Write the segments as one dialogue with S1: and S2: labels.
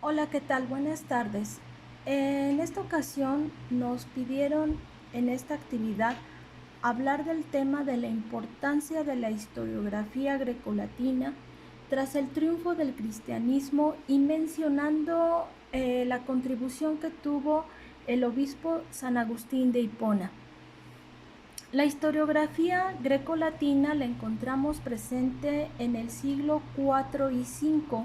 S1: Hola, ¿qué tal? Buenas tardes. En esta ocasión nos pidieron en esta actividad hablar del tema de la importancia de la historiografía grecolatina tras el triunfo del cristianismo y mencionando la contribución que tuvo el obispo San Agustín de Hipona. La historiografía grecolatina la encontramos presente en el siglo IV y V,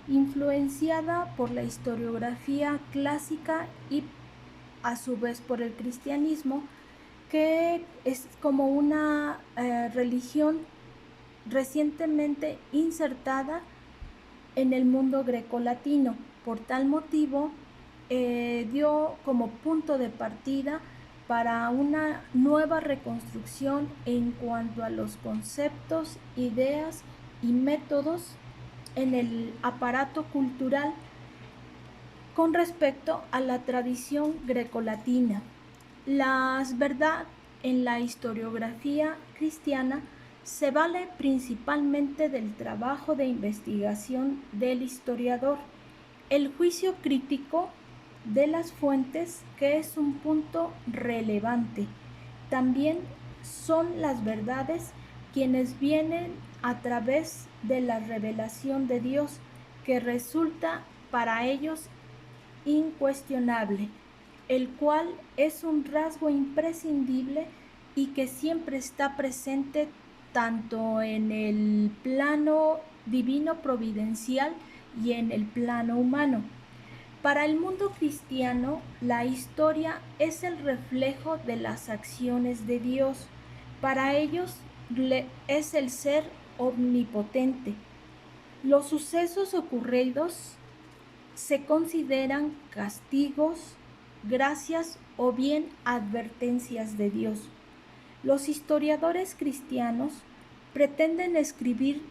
S1: influenciada por la historiografía clásica y a su vez por el cristianismo, que es como una religión recientemente insertada en el mundo grecolatino. Por tal motivo, dio como punto de partida para una nueva reconstrucción en cuanto a los conceptos, ideas y métodos en el aparato cultural con respecto a la tradición grecolatina. La verdad en la historiografía cristiana se vale principalmente del trabajo de investigación del historiador, el juicio crítico de las fuentes, que es un punto relevante. También son las verdades quienes vienen a través de la revelación de Dios, que resulta para ellos incuestionable, el cual es un rasgo imprescindible y que siempre está presente tanto en el plano divino providencial y en el plano humano. Para el mundo cristiano, la historia es el reflejo de las acciones de Dios. Para ellos es el ser omnipotente. Los sucesos ocurridos se consideran castigos, gracias o bien advertencias de Dios. Los historiadores cristianos pretenden escribir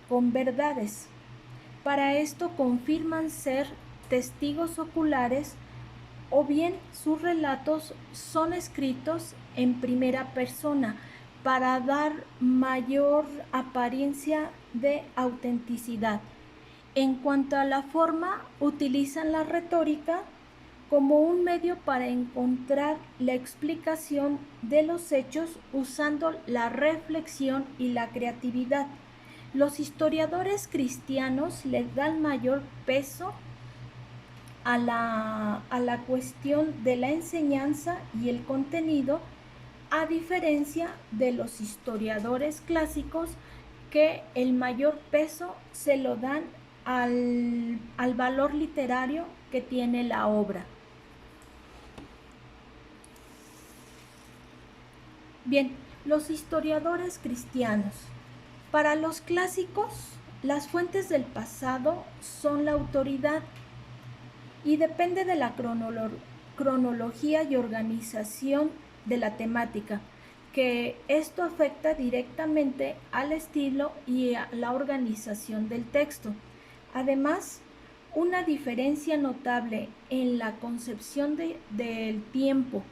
S1: con verdades. Para esto confirman ser testigos oculares o bien sus relatos son escritos en primera persona para dar mayor apariencia de autenticidad. En cuanto a la forma, utilizan la retórica como un medio para encontrar la explicación de los hechos usando la reflexión y la creatividad. Los historiadores cristianos le dan mayor peso a la cuestión de la enseñanza y el contenido, a diferencia de los historiadores clásicos, que el mayor peso se lo dan al valor literario que tiene la obra. Bien, los historiadores cristianos. Para los clásicos, las fuentes del pasado son la autoridad y depende de la cronología y organización de la temática, que esto afecta directamente al estilo y a la organización del texto. Además, una diferencia notable en la concepción del tiempo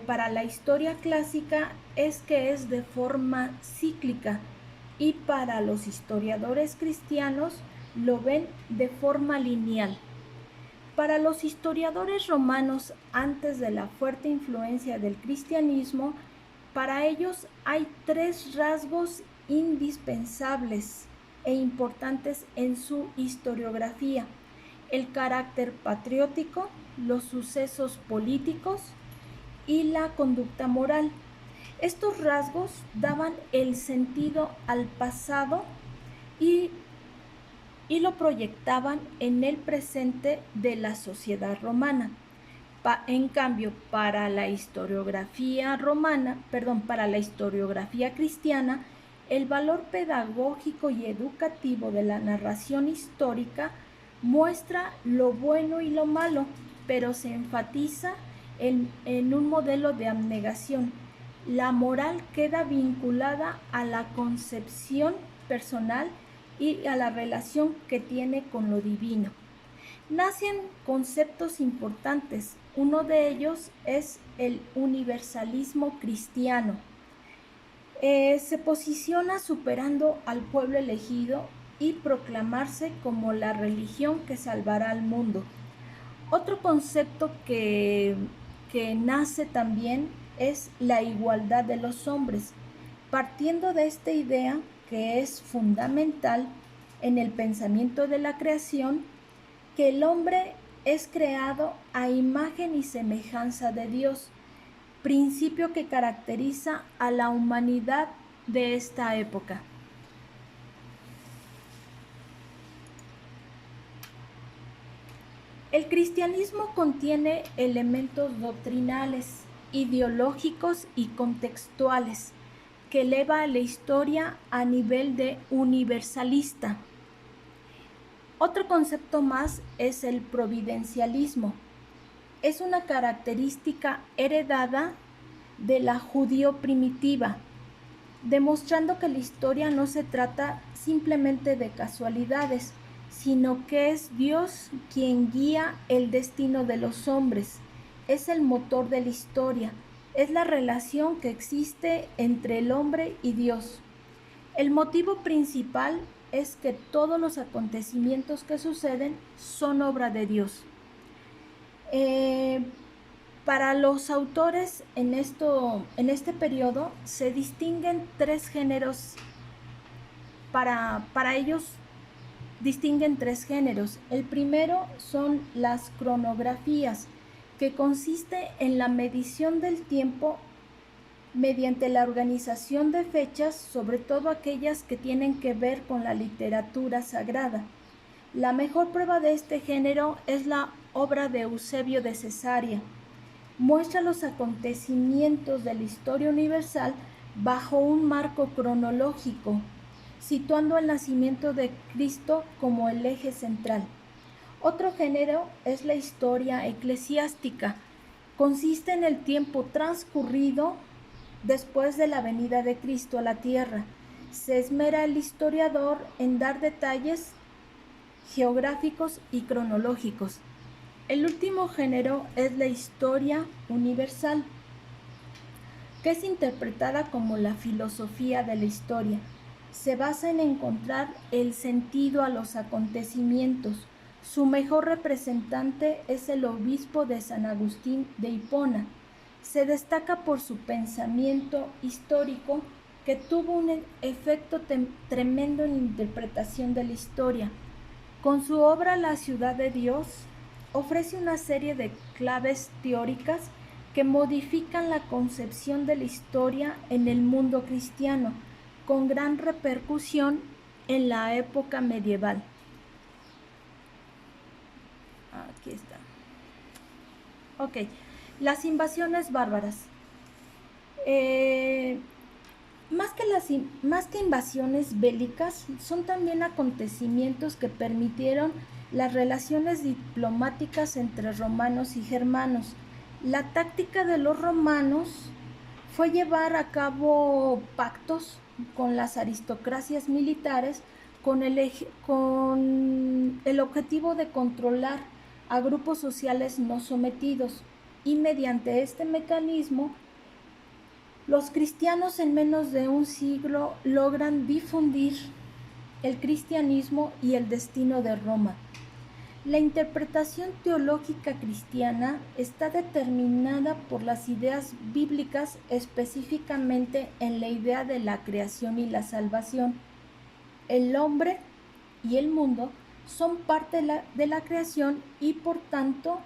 S1: para la historia clásica es que es de forma cíclica, y para los historiadores cristianos lo ven de forma lineal. Para los historiadores romanos, antes de la fuerte influencia del cristianismo, para ellos hay tres rasgos indispensables e importantes en su historiografía: el carácter patriótico, los sucesos políticos y la conducta moral. Estos rasgos daban el sentido al pasado y lo proyectaban en el presente de la sociedad romana. En cambio, para la historiografía para la historiografía cristiana, el valor pedagógico y educativo de la narración histórica muestra lo bueno y lo malo, pero se enfatiza en un modelo de abnegación. La moral queda vinculada a la concepción personal y a la relación que tiene con lo divino. Nacen conceptos importantes. Uno de ellos es el universalismo cristiano. Se posiciona superando al pueblo elegido y proclamarse como la religión que salvará al mundo. Otro concepto que nace también es la igualdad de los hombres, partiendo de esta idea que es fundamental en el pensamiento de la creación, que el hombre es creado a imagen y semejanza de Dios, principio que caracteriza a la humanidad de esta época. El cristianismo contiene elementos doctrinales, ideológicos y contextuales que eleva la historia a nivel de universalista. Otro concepto más es el providencialismo. Es una característica heredada de la judío primitiva, demostrando que la historia no se trata simplemente de casualidades, sino que es Dios quien guía el destino de los hombres. Es el motor de la historia, es la relación que existe entre el hombre y Dios. El motivo principal es que todos los acontecimientos que suceden son obra de Dios. Para los autores en este periodo se distinguen tres géneros. Para ellos distinguen tres géneros. El primero son las cronografías, que consiste en la medición del tiempo mediante la organización de fechas, sobre todo aquellas que tienen que ver con la literatura sagrada. La mejor prueba de este género es la obra de Eusebio de Cesarea. Muestra los acontecimientos de la historia universal bajo un marco cronológico, situando el nacimiento de Cristo como el eje central. Otro género es la historia eclesiástica. Consiste en el tiempo transcurrido después de la venida de Cristo a la tierra. Se esmera el historiador en dar detalles geográficos y cronológicos. El último género es la historia universal, que es interpretada como la filosofía de la historia. Se basa en encontrar el sentido a los acontecimientos. Su mejor representante es el obispo de San Agustín de Hipona. Se destaca por su pensamiento histórico, que tuvo un efecto tremendo en la interpretación de la historia. Con su obra La ciudad de Dios, ofrece una serie de claves teóricas que modifican la concepción de la historia en el mundo cristiano, con gran repercusión en la época medieval. Aquí está. Ok, las invasiones bárbaras. Más que invasiones bélicas, son también acontecimientos que permitieron las relaciones diplomáticas entre romanos y germanos. La táctica de los romanos fue llevar a cabo pactos con las aristocracias militares con el objetivo de controlar a grupos sociales no sometidos, y mediante este mecanismo los cristianos en menos de un siglo logran difundir el cristianismo y el destino de Roma. La interpretación teológica cristiana está determinada por las ideas bíblicas, específicamente en la idea de la creación y la salvación. El hombre y el mundo son parte de la creación y por tanto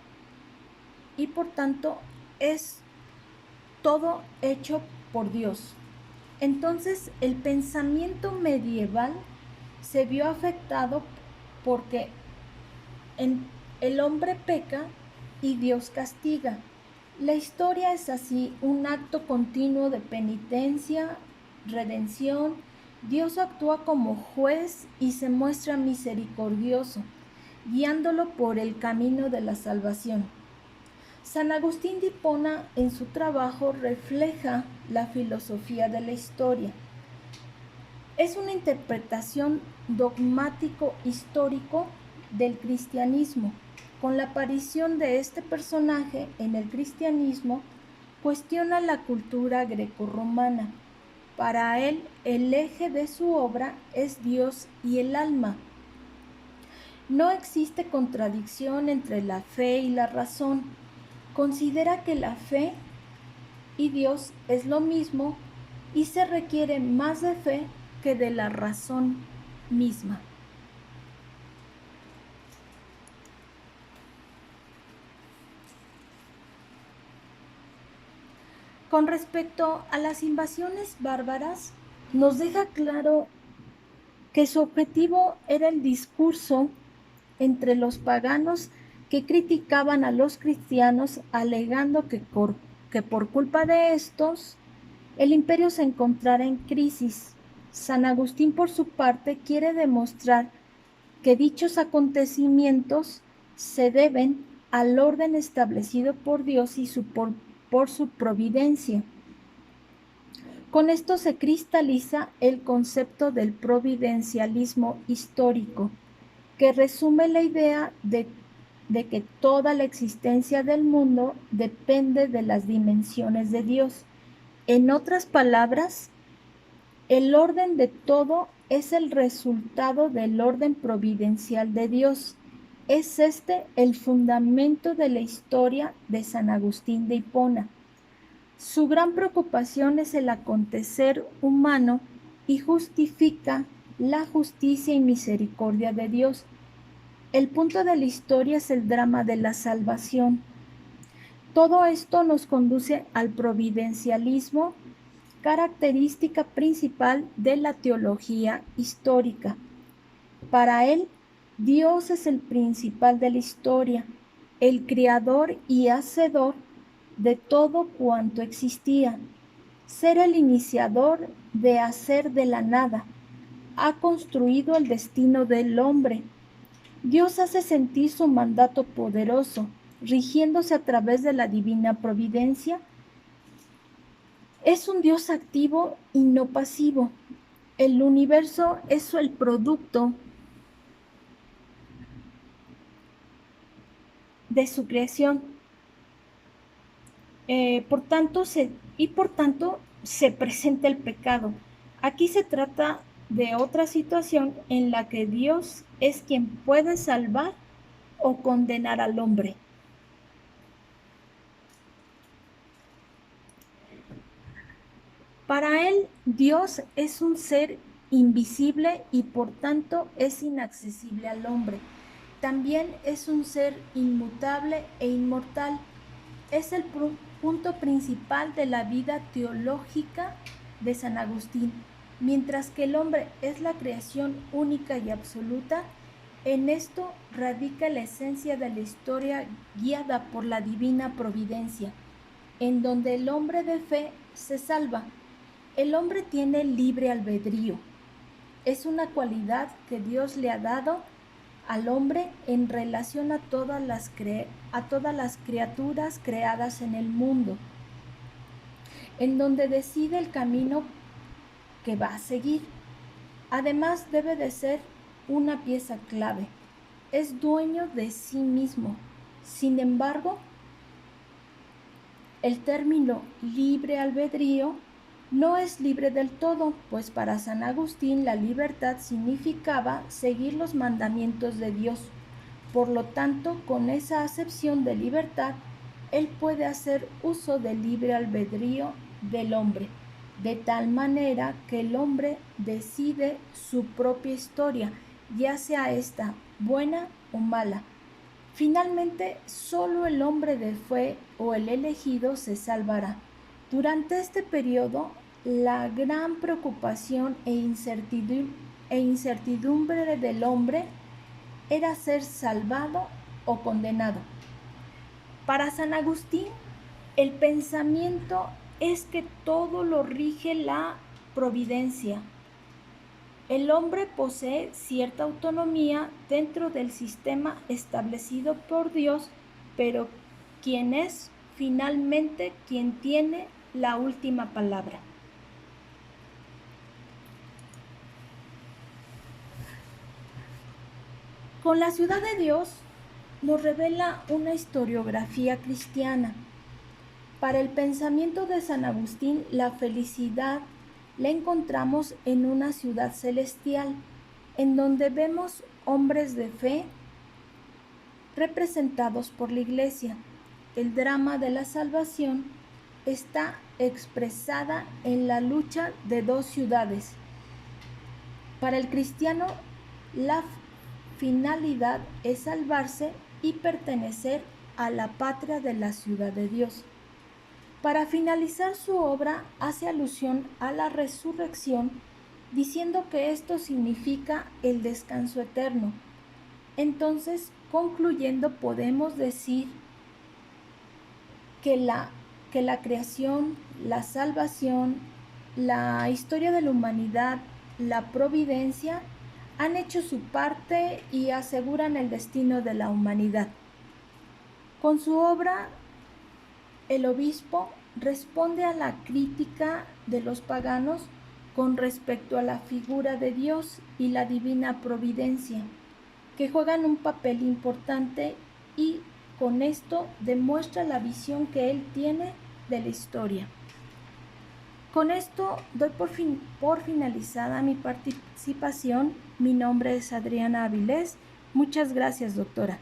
S1: es todo hecho por Dios. Entonces, el pensamiento medieval se vio afectado porque el hombre peca y Dios castiga. La historia es así un acto continuo de penitencia, redención. Dios actúa como juez y se muestra misericordioso, guiándolo por el camino de la salvación. San Agustín de Hipona en su trabajo refleja la filosofía de la historia. Es una interpretación dogmático-histórico del cristianismo. Con la aparición de este personaje en el cristianismo, cuestiona la cultura grecorromana. Para él, el eje de su obra es Dios y el alma. No existe contradicción entre la fe y la razón. Considera que la fe y Dios es lo mismo y se requiere más de fe que de la razón misma. Con respecto a las invasiones bárbaras, nos deja claro que su objetivo era el discurso entre los paganos que criticaban a los cristianos, alegando que por culpa de estos el imperio se encontrara en crisis. San Agustín, por su parte, quiere demostrar que dichos acontecimientos se deben al orden establecido por Dios y por su providencia. Con esto se cristaliza el concepto del providencialismo histórico, que resume la idea de que toda la existencia del mundo depende de las dimensiones de Dios. En otras palabras, el orden de todo es el resultado del orden providencial de Dios. Es este el fundamento de la historia de San Agustín de Hipona. Su gran preocupación es el acontecer humano y justifica la justicia y misericordia de Dios. El punto de la historia es el drama de la salvación. Todo esto nos conduce al providencialismo, característica principal de la teología histórica. Para él, Dios es el principal de la historia, el creador y hacedor de todo cuanto existía. Ser el iniciador de hacer de la nada. Ha construido el destino del hombre. Dios hace sentir su mandato poderoso, rigiéndose a través de la divina providencia. Es un Dios activo y no pasivo. El universo es el producto de su creación. Por tanto, se presenta el pecado. Aquí se trata de otra situación en la que Dios es quien puede salvar o condenar al hombre. Para él, Dios es un ser invisible y por tanto es inaccesible al hombre. También es un ser inmutable e inmortal. Es el punto principal de la vida teológica de San Agustín. Mientras que el hombre es la creación única y absoluta, en esto radica la esencia de la historia guiada por la divina providencia, en donde el hombre de fe se salva. El hombre tiene libre albedrío. Es una cualidad que Dios le ha dado al hombre en relación a todas las criaturas creadas en el mundo, en donde decide el camino que va a seguir. Además, debe de ser una pieza clave. Es dueño de sí mismo. Sin embargo, el término libre albedrío no es libre del todo, pues para San Agustín la libertad significaba seguir los mandamientos de Dios. Por lo tanto, con esa acepción de libertad, él puede hacer uso del libre albedrío del hombre, de tal manera que el hombre decide su propia historia, ya sea esta buena o mala. Finalmente, solo el hombre de fe o el elegido se salvará. Durante este periodo, la gran preocupación e incertidumbre del hombre era ser salvado o condenado. Para San Agustín, el pensamiento es que todo lo rige la providencia. El hombre posee cierta autonomía dentro del sistema establecido por Dios, pero quien es finalmente quien tiene la última palabra. Con la ciudad de Dios nos revela una historiografía cristiana. Para el pensamiento de San Agustín, la felicidad la encontramos en una ciudad celestial, en donde vemos hombres de fe representados por la Iglesia. El drama de la salvación está expresada en la lucha de dos ciudades. Para el cristiano, la finalidad es salvarse y pertenecer a la patria de la ciudad de Dios. Para finalizar su obra, hace alusión a la resurrección, diciendo que esto significa el descanso eterno. Entonces, concluyendo, podemos decir que la creación, la salvación, la historia de la humanidad, la providencia, han hecho su parte y aseguran el destino de la humanidad. Con su obra, el obispo responde a la crítica de los paganos con respecto a la figura de Dios y la divina providencia, que juegan un papel importante, y con esto demuestra la visión que él tiene de la historia. Con esto doy por finalizada mi participación. Mi nombre es Adriana Avilés. Muchas gracias, doctora.